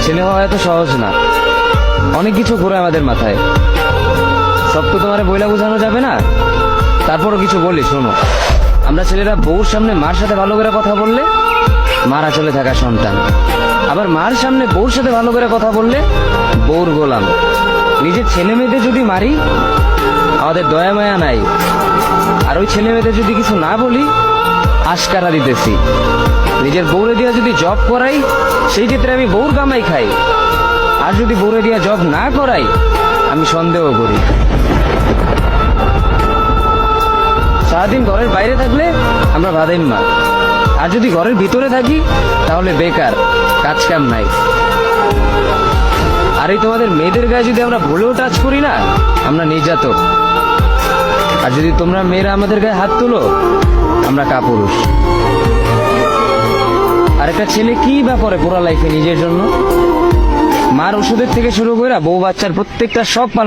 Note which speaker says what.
Speaker 1: ছেলে হওয়া এত সহজ না, অনেক কিছু ঘুরে আমাদের মাথায়। সব তো তোমার বইলা বোঝানো যাবে না, তারপরও কিছু বলি শোনো। আমরা ছেলেরা বউর সামনে মার সাথে ভালো করে কথা বললে মারা চলে থাকা সন্তান, আবার মার সামনে বউর সাথে ভালো করে কথা বললে বউর গোলাম। নিজের ছেলে মেয়েদের যদি মারি আমাদের দয়া মায়া নাই, আর ওই ছেলে মেয়েদের যদি কিছু না বলি আশকারা দিতেছি। নিজের বউরে দিয়া যদি জব করাই সেই ক্ষেত্রে আমি বউর কামাই খাই, আর যদি বউরে দিয়া জব না করাই আমি সন্দেহ করি। সারাদিন ঘরের বাইরে থাকলে আমরা ভাদাইম্মা, আর যদি ঘরের ভিতরে থাকি তাহলে বেকার, কাজ কাম নাই। আর এই তোমাদের মেয়েদের গায়ে যদি আমরা ভুলেও টাচ করি না আমরা নির্যাতক, আর যদি তোমরা মেয়েরা আমাদের গায়ে হাত তোলো আমরা কাপুরুষ। আর একটা ছেলে কি বা করে পুরো লাইফে নিজের জন্য? মার ওষুধের থেকে শুরু করে বউ বাচ্চার প্রত্যেকটা শখ